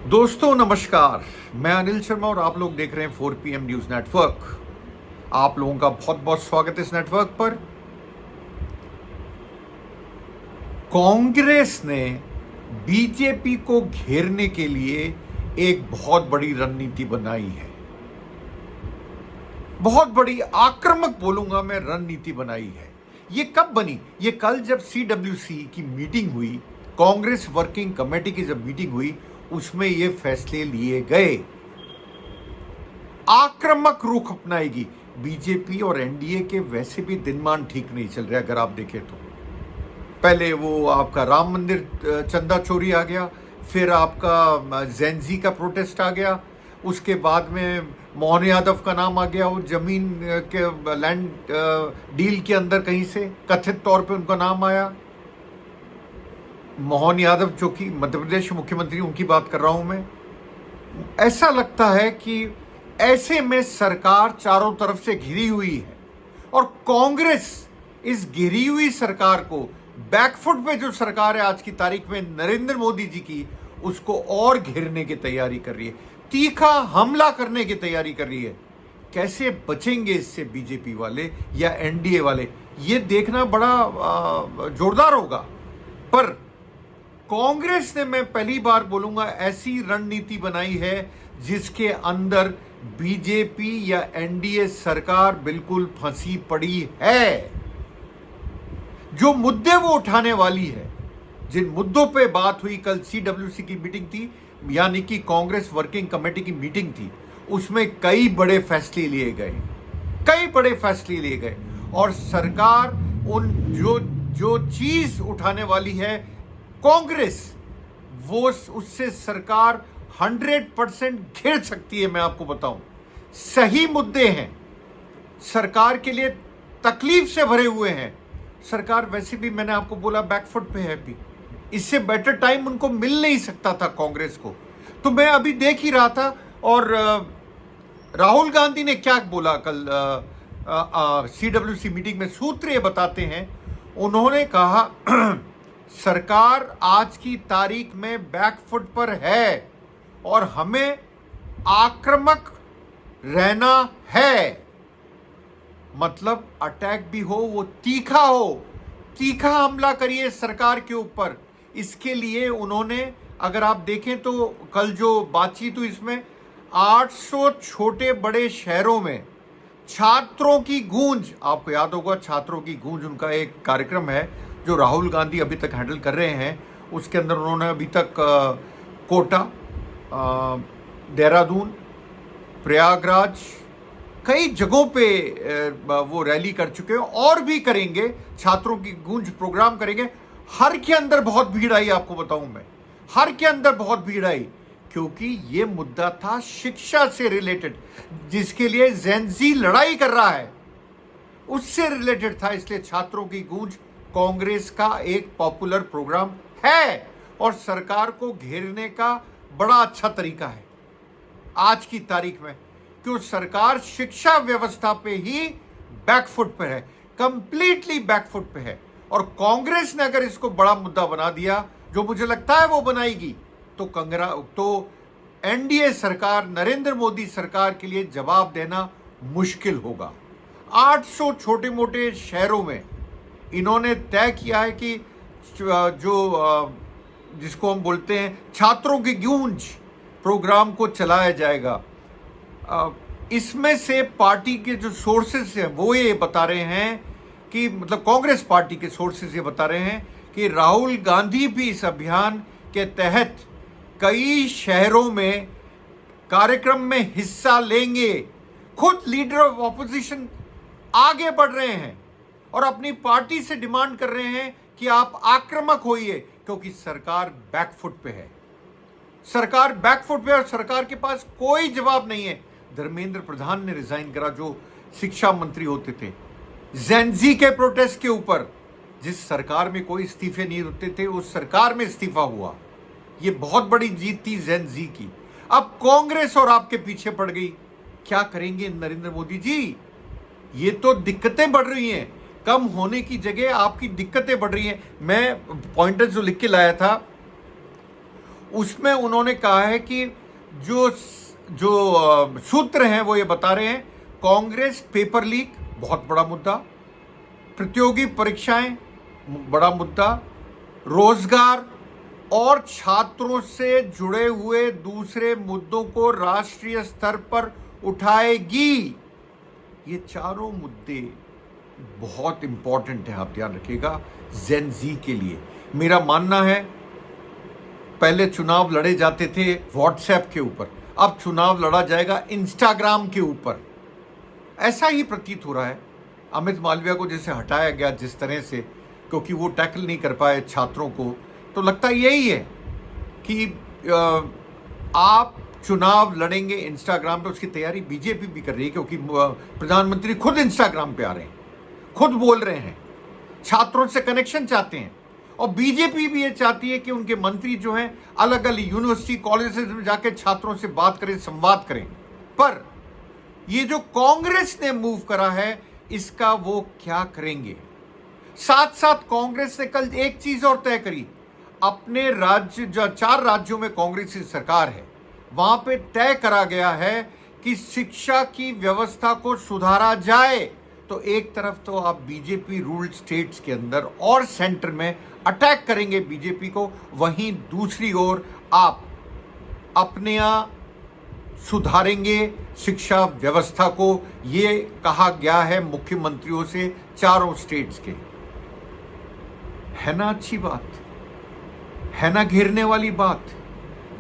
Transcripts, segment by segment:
दोस्तों नमस्कार, मैं अनिल शर्मा और आप लोग देख रहे हैं 4PM न्यूज नेटवर्क। आप लोगों का बहुत बहुत स्वागत है इस नेटवर्क पर। कांग्रेस ने बीजेपी को घेरने के लिए एक बहुत बड़ी रणनीति बनाई है। बहुत बड़ी आक्रामक बोलूंगा मैं रणनीति बनाई है। ये कब बनी? ये कल जब CWC की मीटिंग हुई, कांग्रेस वर्किंग कमेटी की जब मीटिंग हुई, उसमें ये फैसले लिए गए। आक्रामक रुख अपनाएगी बीजेपी और एनडीए के। वैसे भी दिनमान ठीक नहीं चल रहा अगर आप देखें तो। पहले वो आपका राम मंदिर चंदा चोरी आ गया, फिर आपका जेंजी का प्रोटेस्ट आ गया, उसके बाद में मोहन यादव का नाम आ गया। वो जमीन के लैंड डील के अंदर कहीं से कथित तौर पे उनका नाम आया। मोहन यादव जो कि मध्य प्रदेश मुख्यमंत्री, उनकी बात कर रहा हूं मैं। ऐसा लगता है कि ऐसे में सरकार चारों तरफ से घिरी हुई है और कांग्रेस इस घिरी हुई सरकार को, बैकफुट पे जो सरकार है आज की तारीख में नरेंद्र मोदी जी की, उसको और घेरने की तैयारी कर रही है, तीखा हमला करने की तैयारी कर रही है। कैसे बचेंगे इससे बीजेपी वाले या एनडीए वाले, ये देखना बड़ा जोरदार होगा। पर कांग्रेस ने, मैं पहली बार बोलूंगा, ऐसी रणनीति बनाई है जिसके अंदर बीजेपी या एनडीए सरकार बिल्कुल फंसी पड़ी है। जो मुद्दे वो उठाने वाली है, जिन मुद्दों पे बात हुई, कल CWC की मीटिंग थी, यानी कि कांग्रेस वर्किंग कमेटी की मीटिंग थी, उसमें कई बड़े फैसले लिए गए और सरकार उन जो चीज उठाने वाली है कांग्रेस, वो उससे सरकार 100% घिर सकती है। मैं आपको बताऊं, सही मुद्दे हैं, सरकार के लिए तकलीफ से भरे हुए हैं। सरकार वैसे भी, मैंने आपको बोला, बैकफुट पे है अभी। इससे बेटर टाइम उनको मिल नहीं सकता था कांग्रेस को। तो मैं अभी देख ही रहा था, और राहुल गांधी ने क्या बोला कल CWC मीटिंग में, सूत्र ये बताते हैं। उन्होंने कहा सरकार आज की तारीख में बैकफुट पर है और हमें आक्रामक रहना है। मतलब अटैक भी हो, वो तीखा हो, तीखा हमला करिए सरकार के ऊपर। इसके लिए उन्होंने, अगर आप देखें तो कल जो बातचीत हुई, इसमें 800 छोटे बड़े शहरों में छात्रों की गूंज, आपको याद होगा छात्रों की गूंज उनका एक कार्यक्रम है जो राहुल गांधी अभी तक हैंडल कर रहे हैं। उसके अंदर उन्होंने अभी तक कोटा, देहरादून, प्रयागराज, कई जगहों पे वो रैली कर चुके हैं और भी करेंगे। छात्रों की गूंज प्रोग्राम करेंगे। हर के अंदर बहुत भीड़ आई, आपको बताऊं मैं, हर के अंदर बहुत भीड़ आई, क्योंकि ये मुद्दा था शिक्षा से रिलेटेड, जिसके लिए जेंजी लड़ाई कर रहा है, उससे रिलेटेड था। इसलिए छात्रों की गूंज कांग्रेस का एक पॉपुलर प्रोग्राम है और सरकार को घेरने का बड़ा अच्छा तरीका है आज की तारीख में, क्योंकि सरकार शिक्षा व्यवस्था पे ही बैकफुट पे है, कंप्लीटली बैकफुट पे है। और कांग्रेस ने अगर इसको बड़ा मुद्दा बना दिया, जो मुझे लगता है वो बनाएगी, तो एनडीए सरकार, नरेंद्र मोदी सरकार के लिए जवाब देना मुश्किल होगा। 800 छोटे मोटे शहरों में इन्होंने तय किया है कि जो जिसको हम बोलते हैं छात्रों की गूंज प्रोग्राम को चलाया जाएगा। इसमें से पार्टी के जो सोर्सेस हैं वो ये बता रहे हैं कि, मतलब कांग्रेस पार्टी के सोर्सेस ये बता रहे हैं कि राहुल गांधी भी इस अभियान के तहत कई शहरों में कार्यक्रम में हिस्सा लेंगे। खुद लीडर ऑफ ऑपोजिशन आगे बढ़ रहे हैं और अपनी पार्टी से डिमांड कर रहे हैं कि आप आक्रामक होइए, क्योंकि सरकार बैकफुट पे है। सरकार बैकफुट पे और सरकार के पास कोई जवाब नहीं है। धर्मेंद्र प्रधान ने रिजाइन करा, जो शिक्षा मंत्री होते थे, जेंजी के प्रोटेस्ट के ऊपर। जिस सरकार में कोई इस्तीफे नहीं होते थे, उस सरकार में इस्तीफा हुआ। ये बहुत बड़ी जीत थी जेंजी की। अब कांग्रेस और आपके पीछे पड़ गई। क्या करेंगे नरेंद्र मोदी जी? ये तो दिक्कतें बढ़ रही हैं, कम होने की जगह आपकी दिक्कतें बढ़ रही हैं। मैं पॉइंटर्स जो लिख के लाया था, उसमें उन्होंने कहा है कि जो जो सूत्र हैं वो ये बता रहे हैं, कांग्रेस पेपर लीक बहुत बड़ा मुद्दा, प्रतियोगी परीक्षाएं बड़ा मुद्दा, रोजगार और छात्रों से जुड़े हुए दूसरे मुद्दों को राष्ट्रीय स्तर पर उठाएगी। ये चारों मुद्दे बहुत इंपॉर्टेंट है, आप ध्यान रखिएगा जेन जी के लिए। मेरा मानना है पहले चुनाव लड़े जाते थे व्हाट्सएप के ऊपर, अब चुनाव लड़ा जाएगा इंस्टाग्राम के ऊपर। ऐसा ही प्रतीत हो रहा है। अमित मालविया को जैसे हटाया गया जिस तरह से, क्योंकि वो टैकल नहीं कर पाए छात्रों को, तो लगता यही है कि आप चुनाव लड़ेंगे इंस्टाग्राम पे। उसकी तैयारी बीजेपी भी कर रही है, क्योंकि प्रधानमंत्री खुद इंस्टाग्राम पे आ रहे हैं, खुद बोल रहे हैं, छात्रों से कनेक्शन चाहते हैं। और बीजेपी भी ये चाहती है कि उनके मंत्री जो हैं अलग अलग यूनिवर्सिटी कॉलेजेस में जाकर छात्रों से बात करें, संवाद करें। पर ये जो कांग्रेस ने मूव करा है, इसका वो क्या करेंगे? साथ साथ कांग्रेस ने कल एक चीज और तय करी, अपने राज्य, जो 4 राज्यों में कांग्रेस की सरकार है, वहां पे तय करा गया है कि शिक्षा की व्यवस्था को सुधारा जाए। तो एक तरफ तो आप बीजेपी रूल्ड स्टेट्स के अंदर और सेंटर में अटैक करेंगे बीजेपी को, वहीं दूसरी ओर आप अपने यहाँ सुधारेंगे शिक्षा व्यवस्था को। ये कहा गया है मुख्यमंत्रियों से चारों स्टेट्स के। है ना अच्छी बात, है ना घेरने वाली बात?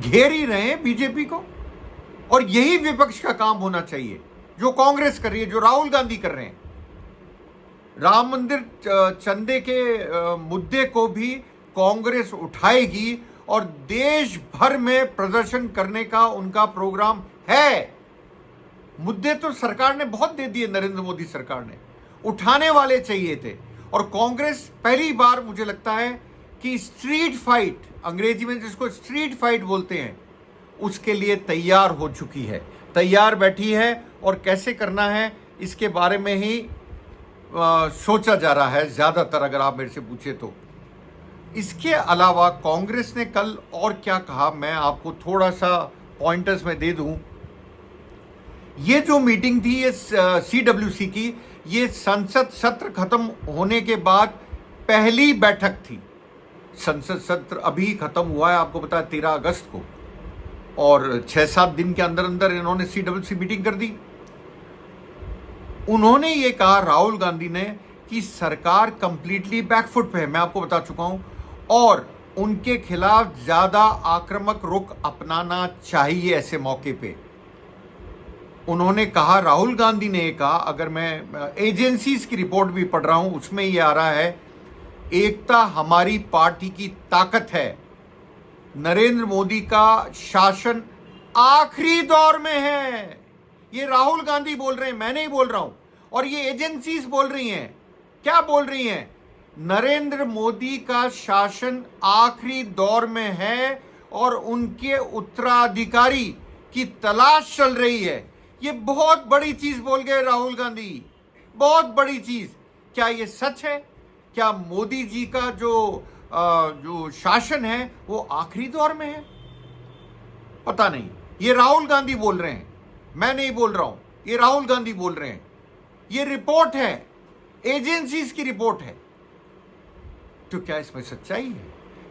घेर ही रहे हैं बीजेपी को, और यही विपक्ष का काम होना चाहिए, जो कांग्रेस कर रही है, जो राहुल गांधी कर रहे हैं। राम मंदिर चंदे के मुद्दे को भी कांग्रेस उठाएगी और देश भर में प्रदर्शन करने का उनका प्रोग्राम है। मुद्दे तो सरकार ने बहुत दे दिए, नरेंद्र मोदी सरकार ने, उठाने वाले चाहिए थे। और कांग्रेस पहली बार मुझे लगता है कि स्ट्रीट फाइट, अंग्रेजी में जिसको स्ट्रीट फाइट बोलते हैं, उसके लिए तैयार हो चुकी है, तैयार बैठी है। और कैसे करना है इसके बारे में ही सोचा जा रहा है ज्यादातर, अगर आप मेरे से पूछे तो। इसके अलावा कांग्रेस ने कल और क्या कहा, मैं आपको थोड़ा सा पॉइंटर्स में दे दूं। ये जो मीटिंग थी ये CWC की, ये संसद सत्र खत्म होने के बाद पहली बैठक थी। संसद सत्र अभी खत्म हुआ है, आपको पता है 13 अगस्त को, और 6-7 दिन के अंदर अंदर इन्होंने CWC मीटिंग कर दी। उन्होंने ये कहा, राहुल गांधी ने, कि सरकार कंप्लीटली बैकफुट पे है, मैं आपको बता चुका हूं, और उनके खिलाफ ज्यादा आक्रामक रुख अपनाना चाहिए ऐसे मौके पे। उन्होंने कहा, राहुल गांधी ने कहा, अगर मैं एजेंसीज की रिपोर्ट भी पढ़ रहा हूं उसमें ये आ रहा है, एकता हमारी पार्टी की ताकत है। नरेंद्र मोदी का शासन आखिरी दौर में है। ये राहुल गांधी बोल रहे हैं, मैं नहीं बोल रहा हूं, और ये एजेंसीज बोल रही हैं। क्या बोल रही हैं? नरेंद्र मोदी का शासन आखिरी दौर में है और उनके उत्तराधिकारी की तलाश चल रही है। ये बहुत बड़ी चीज बोल गए राहुल गांधी, बहुत बड़ी चीज। क्या ये सच है? क्या मोदी जी का जो शासन है वो आखिरी दौर में है? पता नहीं, ये राहुल गांधी बोल रहे हैं, मैं नहीं बोल रहा हूं, ये राहुल गांधी बोल रहे हैं। ये रिपोर्ट है, एजेंसीज की रिपोर्ट है। तो क्या इसमें सच्चाई है?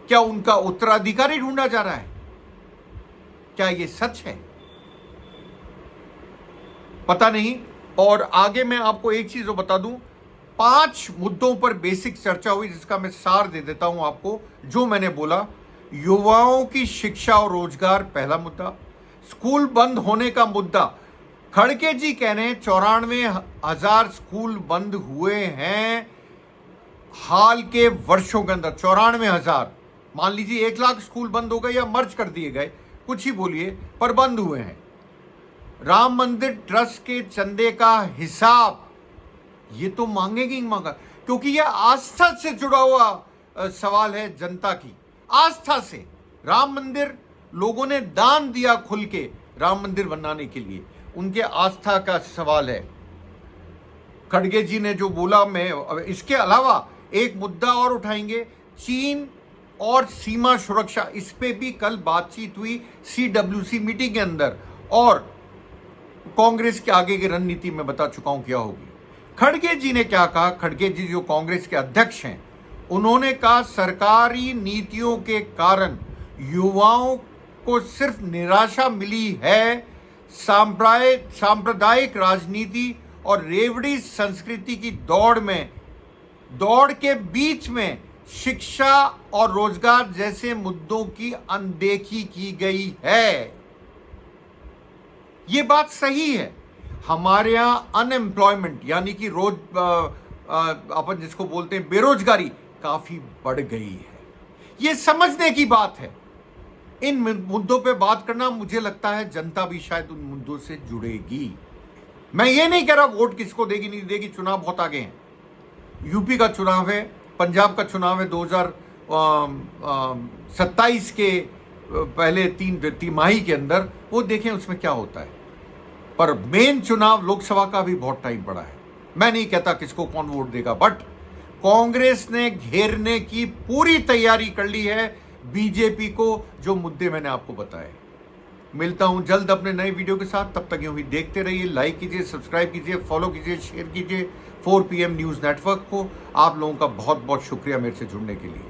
क्या उनका उत्तराधिकारी ढूंढा जा रहा है? क्या ये सच है? पता नहीं। और आगे मैं आपको एक चीज बता दूं, 5 मुद्दों पर बेसिक चर्चा हुई, जिसका मैं सार दे देता हूं आपको। जो मैंने बोला, युवाओं की शिक्षा और रोजगार पहला मुद्दा, स्कूल बंद होने का मुद्दा। खड़गे जी कह रहे हैं 94,000 स्कूल बंद हुए हैं हाल के वर्षों के अंदर। 94,000, मान लीजिए 1 लाख स्कूल बंद हो गए या मर्ज कर दिए गए, कुछ ही बोलिए, पर बंद हुए हैं। राम मंदिर ट्रस्ट के चंदे का हिसाब ये तो मांगेगी ही मांगा, क्योंकि यह आस्था से जुड़ा हुआ सवाल है, जनता की आस्था से। राम मंदिर लोगों ने दान दिया खुल के राम मंदिर बनाने के लिए, उनके आस्था का सवाल है। खड़गे जी ने जो बोला, मैं इसके अलावा एक मुद्दा और उठाएंगे, चीन और सीमा सुरक्षा, इस पे भी कल बातचीत हुई CWC मीटिंग के अंदर, और कांग्रेस के आगे की रणनीति में बता चुका हूं क्या होगी। खड़गे जी ने क्या कहा? खड़गे जी जो कांग्रेस के अध्यक्ष हैं, उन्होंने कहा सरकारी नीतियों के कारण युवाओं को सिर्फ निराशा मिली है। सांप्रदायिक राजनीति और रेवड़ी संस्कृति की दौड़ के बीच में शिक्षा और रोजगार जैसे मुद्दों की अनदेखी की गई है। यह बात सही है। हमारे यहां अनएम्प्लॉयमेंट यानी कि अपन जिसको बोलते हैं बेरोजगारी काफी बढ़ गई है। यह समझने की बात है। इन मुद्दों पे बात करना, मुझे लगता है जनता भी शायद उन मुद्दों से जुड़ेगी। मैं ये नहीं कह रहा वोट किसको देगी नहीं देगी, चुनाव बहुत आगे हैं। यूपी का चुनाव है, पंजाब का चुनाव है 2027 के पहले 3 तिमाही के अंदर, वो देखें उसमें क्या होता है। पर मेन चुनाव लोकसभा का भी बहुत टाइम पड़ा है। मैं नहीं कहता किसको कौन वोट देगा, बट कांग्रेस ने घेरने की पूरी तैयारी कर ली है बीजेपी को, जो मुद्दे मैंने आपको बताए। मिलता हूं जल्द अपने नए वीडियो के साथ। तब तक यूं ही देखते रहिए, लाइक कीजिए, सब्सक्राइब कीजिए, फॉलो कीजिए, शेयर कीजिए 4 PM न्यूज नेटवर्क को। आप लोगों का बहुत बहुत शुक्रिया मेरे से जुड़ने के लिए।